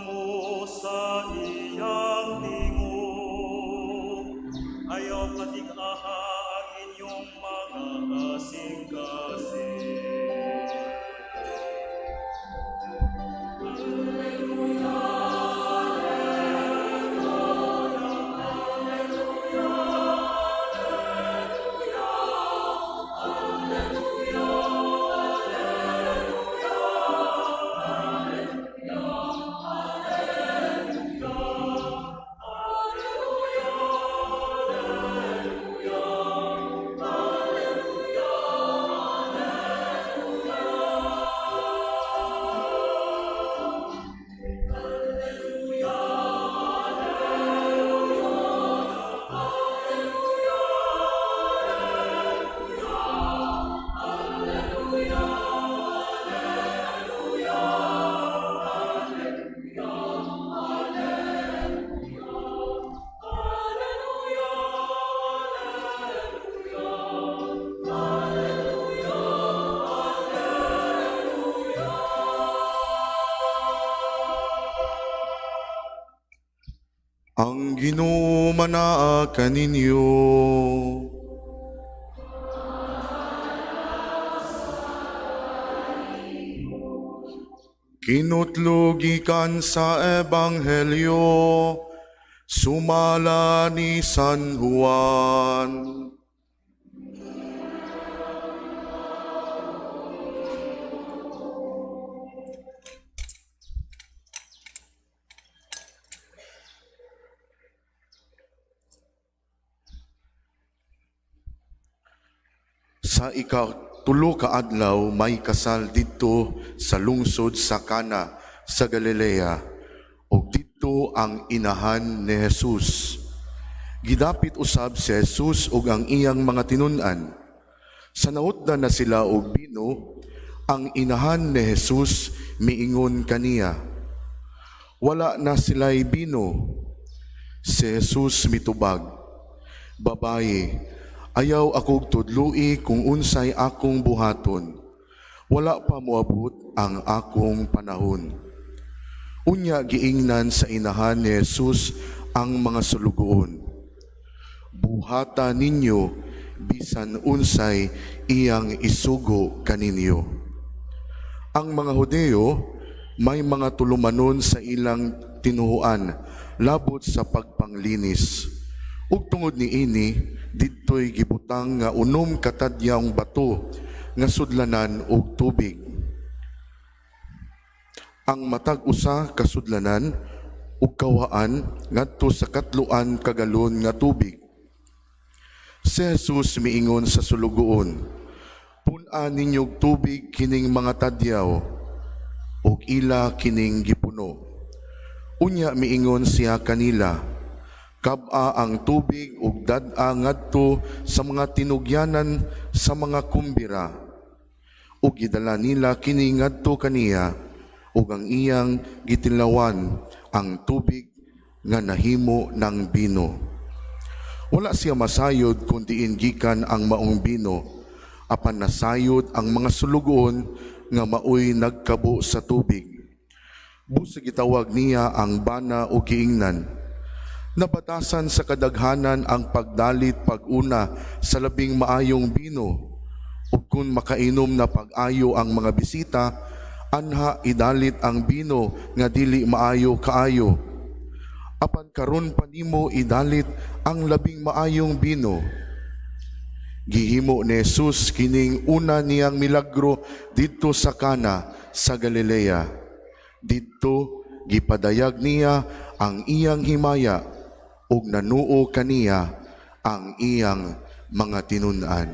mo sa iyang tingog, ayaw patig-aha ang inyong mga kasing-kasing. Ang Ginoo manaa kaninyo. Kinutlog gikan sa Ebanghelyo sumala ni San Juan. Sa ikatulo ka adlaw may kasal didto sa lungsod sa Cana sa Galilea, ug didto ang inahan ni Jesus. Gidapit usab si Jesus ug ang iyang mga tinun-an. Sa nautdan na sila og bino, ang inahan ni Jesus miingon kaniya, "Wala na sila'y bino." Si Jesus mitubag, "Babaye, ayaw akong tudloi kung unsay akong buhaton. Wala pa moabot ang akong panahon." Unya giingnan sa inahan ni Jesus ang mga sulugoon, "Buhata ninyo bisan unsay iyang isugo kaninyo." Ang mga Hudeo may mga tulumanon sa ilang tinuhuan labot sa pagpanglinis. Ug tungod niini, didto'y gibutang nga unom katadyang bato nga sudlanan og tubig. Ang matag usa ka sudlanan ug kawaan ngadto sa katluan ka galon nga tubig. Si Jesus miingon sa sulugoon, "Pun-a ninyog tubig kining mga tadyaw," ug ila kining gipuno. Unya miingon siya kanila, "Kab-a ang tubig ug dad-a ngadto sa mga tinugyanan sa mga kumbira." Ug gidala nila kini ngadto kaniya, ug ang iyang gitilawan ang tubig nga nahimo ng bino. Wala siya masayod kung diin gikan ang maong bino, apan nasayod ang mga sulugoon nga maoy nagkabo sa tubig. Busig gitawag niya ang bana o giingnan. Nabatasan sa kadaghanan ang pagdalit pag-una sa labing maayong bino, ug kung makainom na pag-ayo ang mga bisita, anha idalit ang bino nga dili maayo kaayo. Apan karon pa nimo idalit ang labing maayong bino. Gihimo ni Jesus kining una niyang milagro didto sa Cana sa Galilea. Didto gipadayag niya ang iyang himaya ug nanuo kaniya ang iyang mga tinun-an.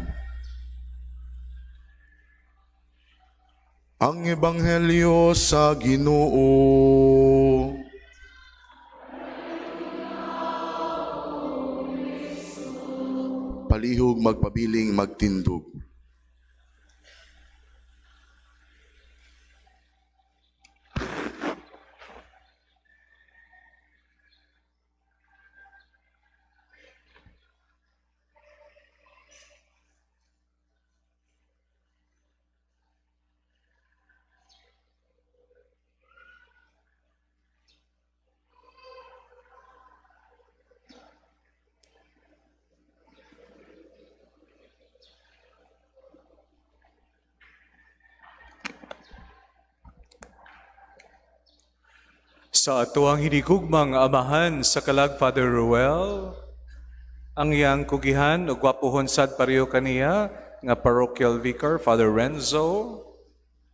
Ang Ebanghelyo sa Ginoo. Palihog magpabiling magtindog. Sa atuang hinigugmang amahan sa kalag Father Ruel, ang iyang kugihan o gwapuhon sad pareho kaniya nga parochial vicar Father Renzo,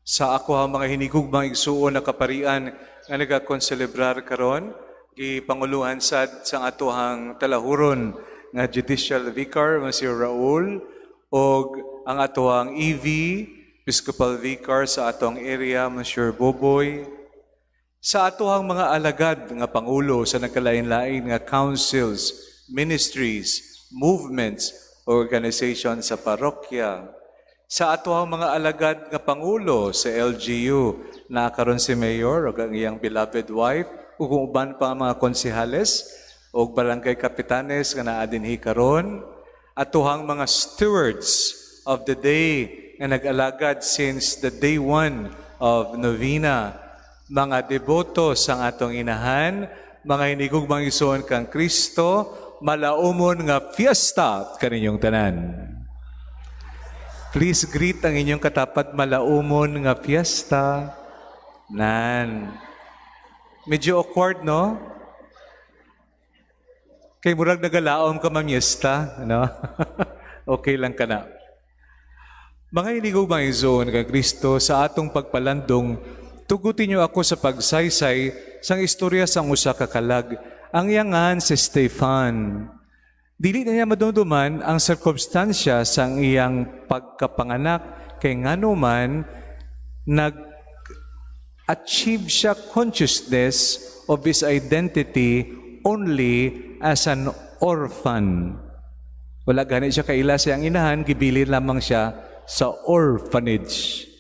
sa ako ang mga hinigugmang igsuon na kaparian nga nagakonselebrar karon, gipanguluhan sad sa atuhang talahuron nga judicial vicar Monsieur Raul o ang atuhang EV Episcopal Vicar sa atong area Monsieur Boboy, sa atuhang mga alagad nga pangulo sa nagkalain-lain nga councils, ministries, movements, organizations sa parokya, sa atuhang mga alagad nga pangulo sa LGU na karon si Mayor o ang iyang beloved wife ug kung uban pa ang mga konsehales o barangay kapitanes nga naa dinhi karon, atuhang mga stewards of the day nga nag-alagad since the day 1 of novena, mga deboto sa atong inahan, mga hinigugmang igsoon kang Kristo, malaumon nga fiesta kaninyong tanan. Please greet ang inyong katapat, malaumon nga fiesta. Nan. Medyo awkward, no? Kay murag nagalaom ka mamyesta, no? Okay lang ka na. Mga hinigugmang igsoon kang Kristo, sa atong pagpalandong, tugutin niyo ako sa pagsaysay sang istorya sang usa ka kalag, ang iyangan si Stefan. Dili na niya madumduman ang sirkumstansya sang iyang pagkapanganak, kay ngano man nag-achieve siya consciousness of his identity only as an orphan. Wala gani siya kaila siyang inahan, gibilin lamang siya sa orphanage.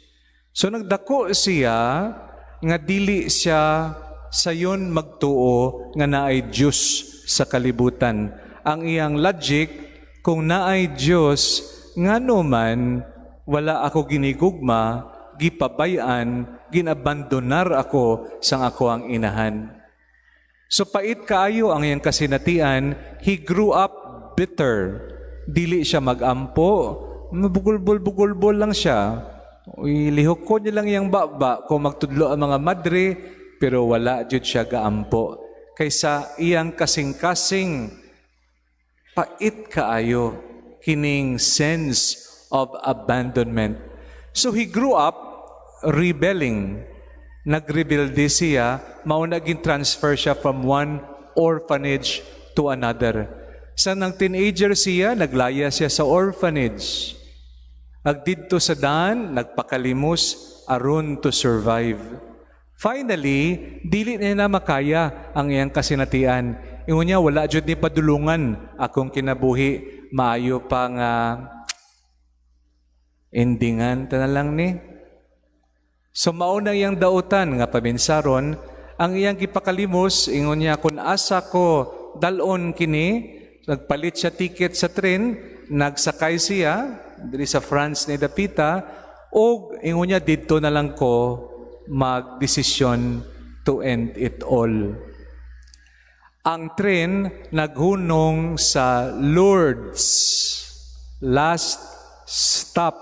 So nagdako siya nga dili siya sayon magtuo nga naay Diyos sa kalibutan. Ang iyang logic, kung naay Diyos, ngano man wala ako ginigugma, gipabayan, ginabandonar ako sang ako ang inahan. So pait kaayo ang iyang kasinatian, he grew up bitter. Dili siya magampo, mabugol-bol lang siya. Ilihok ko niya lang yung baba kung magtudlo ang mga madre, pero wala jud siya gaampo. Kaysa iyang kasing-kasing pait kaayo kining sense of abandonment. So he grew up rebelling. Nagrebelde siya, mauna gin-transfer siya from one orphanage to another. Sa nang teenager siya, naglaya siya sa orphanage. Agdidto sa daan, nagpakalimos aron to survive. Finally, dili na makaya ang iyang kasinatian. Ingon niya, wala jud ni padulungan akong kinabuhi, maayo pa nga endingan ta na lang ni. So mauna iyang dautan nga paminsaron, ang iyang gipakalimos, ingon niya, kung asa ko dalon kini, nagpalit siya ticket sa tren, nagsakay siya diri sa France ni Dapita, o ingon niya didto na lang ko magdesisyon to end it all. Ang tren naghunong sa Lourdes, last stop.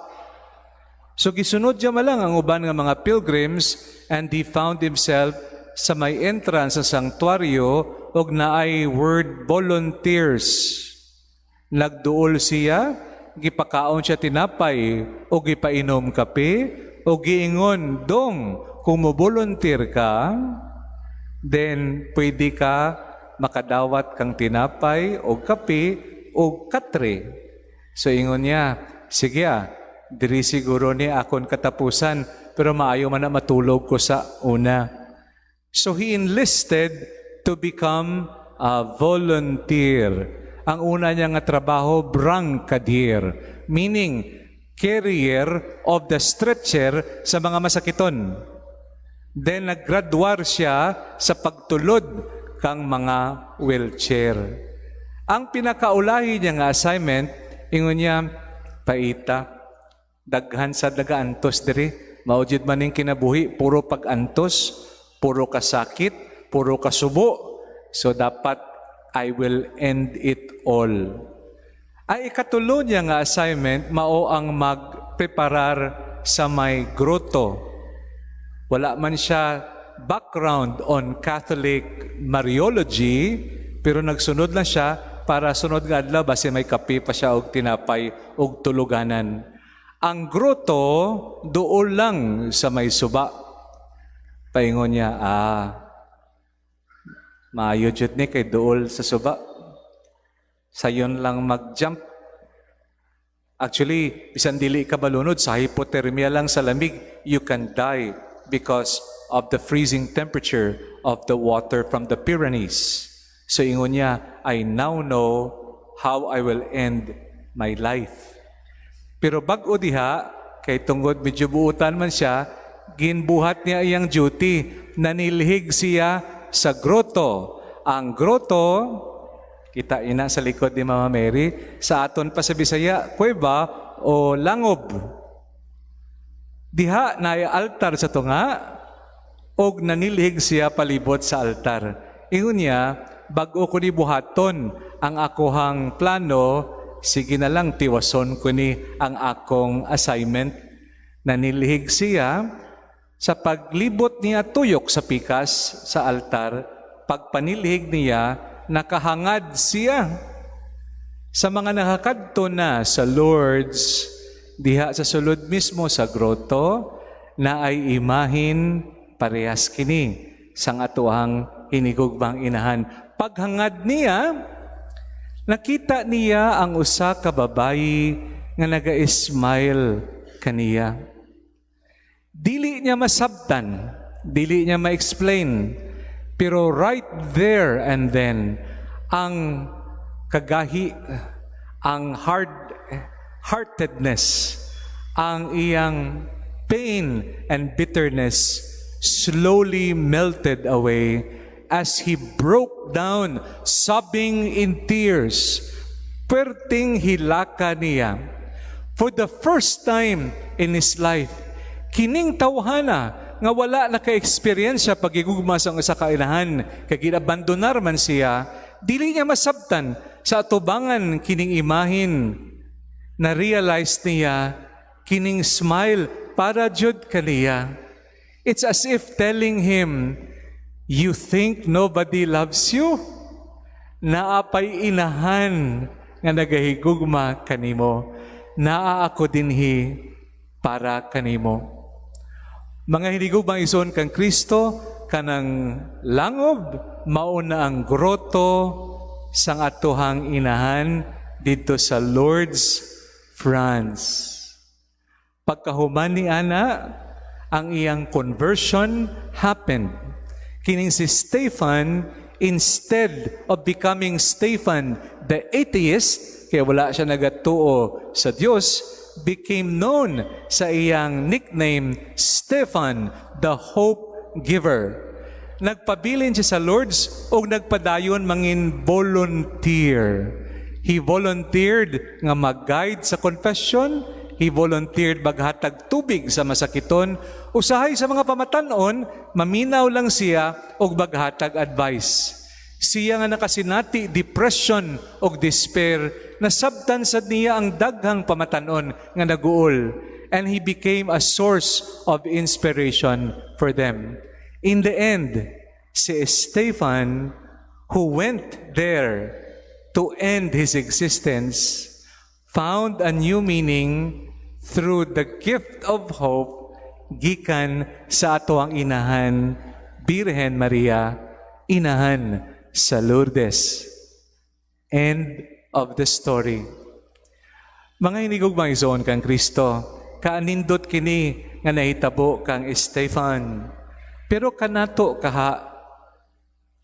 So gisunod niya malang ang uban nga mga pilgrims, and he found himself sa may entrance sa sanctuaryo og naay word volunteers. Nagduol siya, gipakaon siya tinapay o gipainom kape o giingon, dong, kung mo-volunteer ka, then pwede ka makadawat kang tinapay o kape o katre. So ingon niya, sige diri siguro ni akon katapusan, pero maayo man na matulog ko sa una. So he enlisted to become a volunteer. Ang una niya nga trabaho, brancardier, meaning carrier of the stretcher sa mga masakiton. Then naggraduar siya sa pagtulod kang mga wheelchair. Ang pinakaulahi niya nga assignment, ingon niya, paita, daghan sa daga-antos diri, maujid maning kinabuhi, puro pag-antos, puro kasakit, puro kasubo. So dapat I will end it all. Ay ikatulo niya nga assignment, mao ang magpreparar sa may groto. Wala man siya background on Catholic Mariology, pero nagsunod lang siya para sunod nga adlaw base may kape pa siya og tinapay og tuluganan. Ang groto dool lang sa may suba. Paingon niya, maayo jud ni kay dool sa suba. Sayon lang mag-jump. Actually, bisan dili ka balunod, sa hypothermia lang sa lamig, you can die because of the freezing temperature of the water from the Pyrenees. So ingon niya, I now know how I will end my life. Pero bag-o diha, kay tungod medyo buutan man siya, ginbuhat niya iyang duty, nanilhig siya sa groto. Ang groto, kita ina sa likod ni Mama Mary, sa aton pa sa Bisaya, kuweba o langob. Diha na altar sa tunga, og nanilhig siya palibot sa altar. Ingon niya, bago ko ni buhaton ang akohang plano, sige na lang tiwason ko ni ang akong assignment. Nanilhig siya sa paglibot niya tuyok sa pikas sa altar, pagpanilhig niya, nakahangad siya. Sa mga nakakadto na sa Lourdes, diha sa sulod mismo sa groto, na ay imahin parehas kini sang atuang hinigugbang inahan. Paghangad niya, nakita niya ang usa ka babayi nga naga-smile kaniya. Dili niya masabtan, dili niya ma-explain, pero right there and then, ang kagahi, ang hard-heartedness, ang iyang pain and bitterness slowly melted away as he broke down, sobbing in tears. Perting hilaka niya. For the first time in his life, kining tawhana, nga wala naka-experience siya pagigugma sa isa kainahan, kay ginabandonar man siya, dili niya masabtan sa atubangan kining imahin, na-realize niya, kining smile para jud kaniya. It's as if telling him, you think nobody loves you? Naapay inahan nga nagahigugma kanimo, naa ako dinhi para kanimo. Mga hinigugmang ison kang Kristo, kanang langob, mauna ang groto sang atuhang inahan dito sa Lourdes, France. Pagkahuman ni Ana, ang iyang conversion happened. Kining si Stephen, instead of becoming Stephen the atheist, kaya wala siya nagatuo sa Diyos, became known sa iyang nickname, Stephen, the Hope Giver. Nagpabilin siya sa Lourdes o nagpadayon mangin volunteer. He volunteered nga mag-guide sa confession, he volunteered maghatag tubig sa masakiton, usahay sa mga pamatanon, maminaw lang siya og maghatag advice. Siya nga nakasinati depression og despair, nasabtan sad niya ang daghang pamatanon nga naguol, and he became a source of inspiration for them. In the end, si Stephen, who went there to end his existence, found a new meaning through the gift of hope gikan sa ato ang inahan, Birhen Maria, inahan sa Lourdes. End of the story. Mga hinigugmang ison kang Kristo, kaanindot kini nga nahitabo kang Stephen. Pero kanato kaha,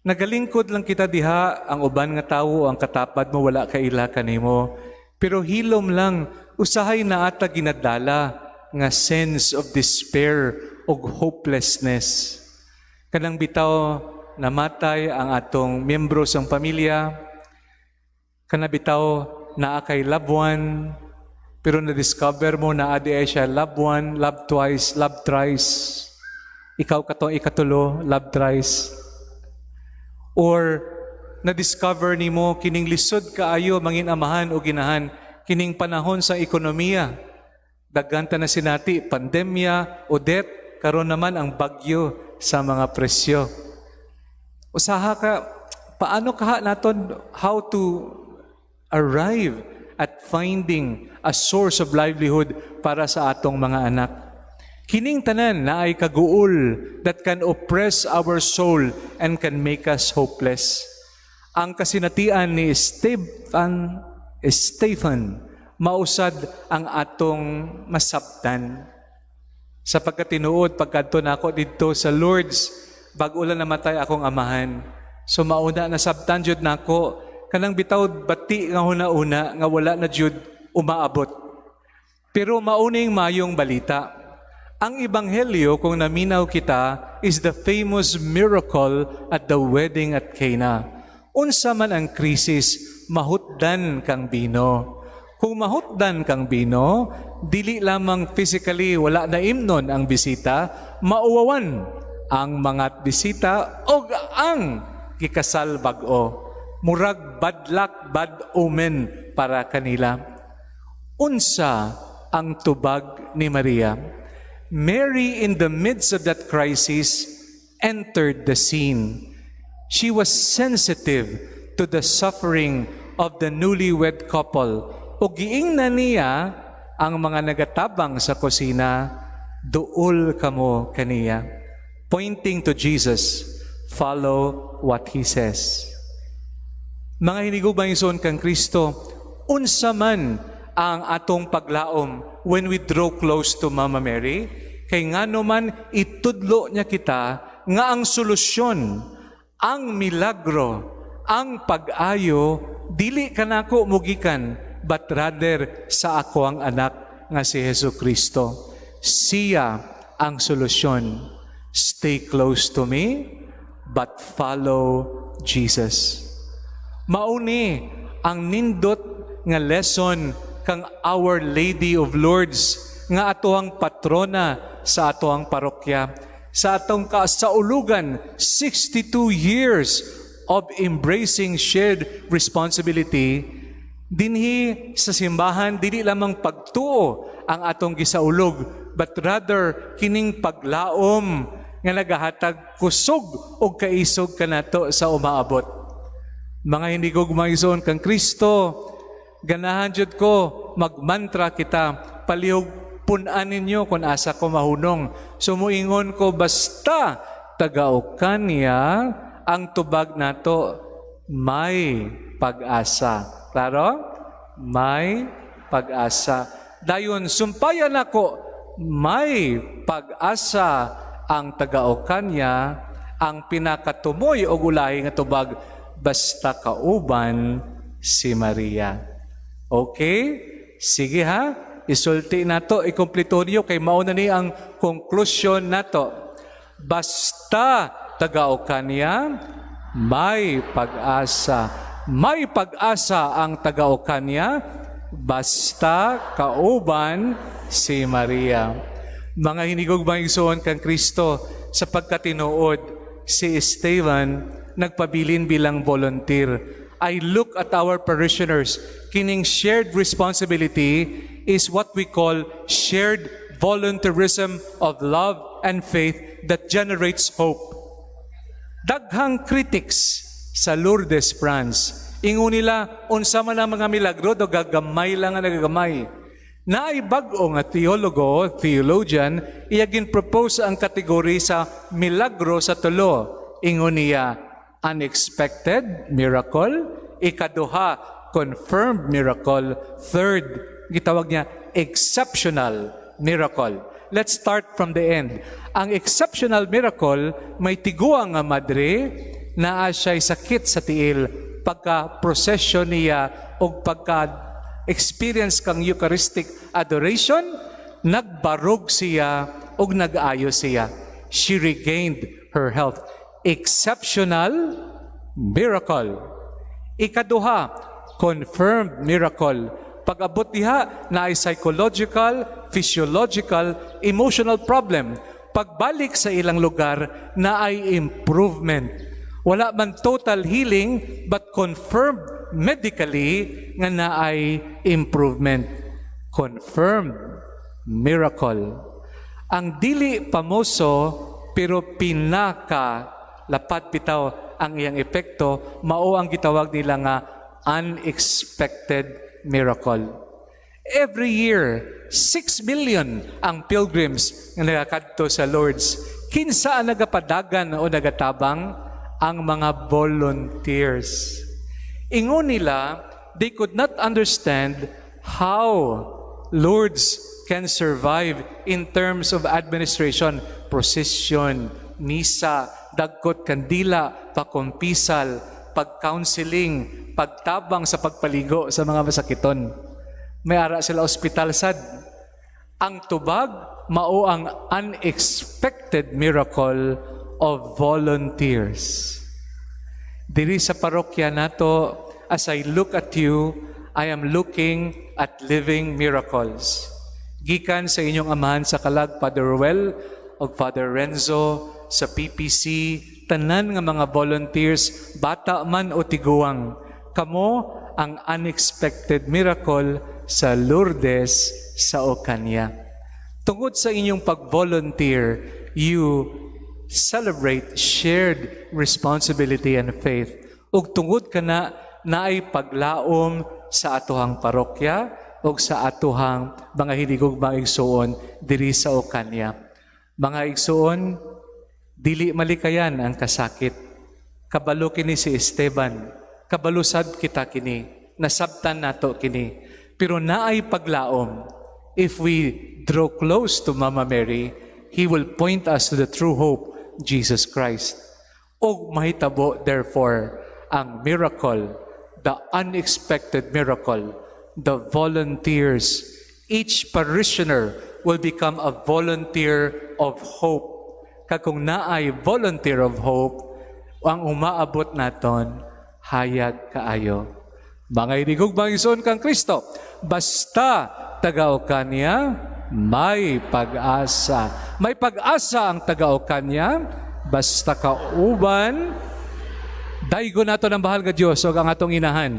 nagalingkod lang kita diha, ang uban nga tawo, ang katapad mo, wala kaila kanimo. Pero hilom lang, usahay na ata ginadala nga sense of despair o hopelessness. Kanang bitaw, namatay ang atong miyembro sang pamilya, kanabitaw naa kay loved one, pero na-discover mo na adi ay siya loved one, loved twice, loved thrice. Ikaw katong ikatulo, loved thrice. Or na-discover ni mo kining lisod kaayo mangin amahan o ginahan, kining panahon sa ekonomiya. Daghanta na sinati, pandemya o debt, karon naman ang bagyo sa mga presyo. Usaha ka, paano ka naton how to arrive at finding a source of livelihood para sa atong mga anak. Kining tanan na ay kaguol that can oppress our soul and can make us hopeless. Ang kasinatian ni Stephen, mausad ang atong masabtan. Sa pagkatinuod, pagkadto na ako dito sa Lourdes, bago lang namatay akong amahan. So mauna na sabtan jud nako kanang bitaw bati nga huna-una nga wala na jud umaabot. Pero mauning mayong balita. Ang ebanghelyo kung naminaw kita is the famous miracle at the wedding at Cana. Unsa man ang krisis, mahutdan kang bino. Kung mahutdan kang bino, dili lamang physically wala na imnon ang bisita, mauwawan ang mga bisita o ang kikasal bag-o. Murag bad luck, bad omen para kanila. Unsa ang tubag ni Maria? Mary, in the midst of that crisis, entered the scene. She was sensitive to the suffering of the newlywed couple. O giingnan niya ang mga nagatabang sa kusina, duol kamo kaniya. Pointing to Jesus, follow what He says. Mga hinigugmang ison kang Kristo, unsa man ang atong paglaom when we draw close to Mama Mary, kay ngano man itudlo niya kita nga ang solusyon, ang milagro, ang pag-ayo, dili kanako mugikan, but rather sa ako ang anak nga si Jesucristo. Siya ang solusyon. Stay close to me, but follow Jesus. Mauni ang nindot nga lesson kang Our Lady of Lourdes nga atoang patrona sa atoang parokya. Sa atong kasaulugan, 62 years of embracing shared responsibility, dinhi sa simbahan, dili lamang pagtuo ang atong gisaulog, but rather kining paglaom nga nagahatag kusog o kaisog kanato sa umaabot. Mga hindi ko gumaison kang Kristo, ganahan jud ko magmantra kita, palihog punan ninyo kung asa ko mahunong. Sumuingon ko basta tagaukan niya ang tubag nato may pag-asa. Klaro? May pag-asa. Dayon sumpayan ako may pag-asa ang tagaukan niya, ang pinakatumoy o gulahi nga tubag basta kauban si Maria. Okay? Sige ha? Isulti nato, ikumpleto niyo kay mauna ni ang conclusion nato. Basta tagaukan niya, may pag-asa. May pag-asa ang tagaukan niya, basta kauban si Maria. Mga hinigugmang igsoon kang Kristo, sa pagkatinuod, si Esteban nagpabilin bilang volunteer. I look at our parishioners, kining shared responsibility is what we call shared volunteerism of love and faith that generates hope. Daghang critics sa Lourdes, France, ingon nila, unsa man ang mga milagro, do gagamay lang ang nagagamay. Naay bag-o nga theologian, iyagin propose ang kategory sa milagro sa tulo. Ingon niya, unexpected miracle, ikaduha, confirmed miracle, third, gitawag niya, exceptional miracle. Let's start from the end. Ang exceptional miracle, may tiguang nga madre, na siya'y sakit sa tiil, pagka-prosesyon niya, o pagka-experience kang Eucharistic adoration, nagbarog siya, o nag-ayo siya. She regained her health. Exceptional miracle. Ikaduha, confirmed miracle. Pag-abot diha na ay psychological, physiological, emotional problem. Pagbalik sa ilang lugar na ay improvement. Wala man total healing, but confirmed medically nga na ay improvement. Confirmed miracle. Ang dili pamoso pero pinaka lapat bitaw ang iyang epekto, mao ang gitawag nila nga unexpected miracle. Every year, 6 million ang pilgrims nga nagakadto sa Lourdes. Kinsa ang nagapadagan o nagatabang? Ang mga volunteers. Ingon nila, they could not understand how Lourdes can survive in terms of administration, procession, misa, dagkot kandila, pakumpisal, pag-counseling, pagtabang sa pagpaligo sa mga masakiton. May ara sila ospital sad. Ang tubag, mao ang unexpected miracle of volunteers. Diri sa parokya nato, as I look at you, I am looking at living miracles. Gikan sa inyong amahan sa kalag, Father Ruel o Father Renzo, sa PPC, tanan nga mga volunteers, bata man o tiguang, kamo ang unexpected miracle sa Lourdes sa Ocania. Tungod sa inyong pag-volunteer, you celebrate shared responsibility and faith. Ug tungod kana naay paglaom sa atuhang parokya ug sa atuhang mga hiligog mga igsuon diri sa Ocania. Mga igsuon, dili malikayan ang kasakit. Kabalo kini si Esteban, kabalusad kita kini, nasabtan nato kini. Pero naay paglaom. If we draw close to Mama Mary, He will point us to the true hope, Jesus Christ. O mahitabo, therefore, ang miracle, the unexpected miracle, the volunteers. Each parishioner will become a volunteer of hope. Kung naay volunteer of hope, ang umaabot naton, hayag kaayo. Mga irigog bangison kang Kristo, basta taga-Ocania, may pag-asa. May pag-asa ang taga-Ocania, basta kauban, daigo nato ng bahal nga Diyos o ang atong inahan.